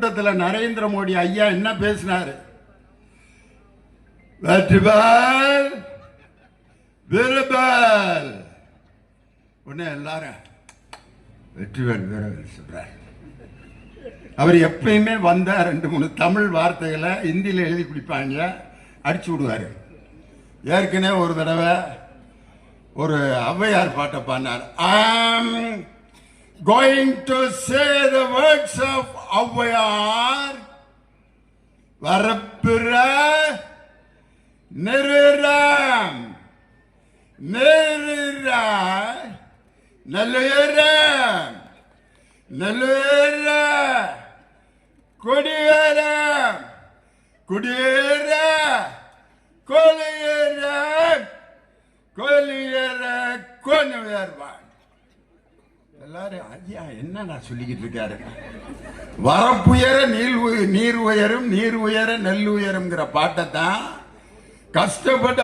கூட்டத்தில் நரேந்திர மோடி ஐயா என்ன பேசினாரு? வெற்றிவேல் வீரவேல். உடனே எல்லாரும் வெற்றிவேல் வீரவேல் சொல்றார். அவர் எப்பயுமே வந்தா 2-3 தமிழ் வார்த்தைகளை இந்தியில எழுதி குடிப்பாங்க, அடிச்சு விடுவாரு. ஏற்கனவே ஒரு தடவை ஒரு ஔவையார் பாட்டை பாடினார். Going to say the words of Avvaiyar, வரப்புற நெருராம் நெருரா நல்லுயரம் நல்லுயர கொடியேற குடியேற கொலியேற கொலியேற கொன்னுயர்வான். எல்லாரும் ஐயா என்ன நான் சொல்லிக்கிட்டு இருக்காரு? வரப்புயர நீர் உயரும், நீர் உயர நெல் உயருங்கிற பாட்டை தான் கஷ்டப்பட்டு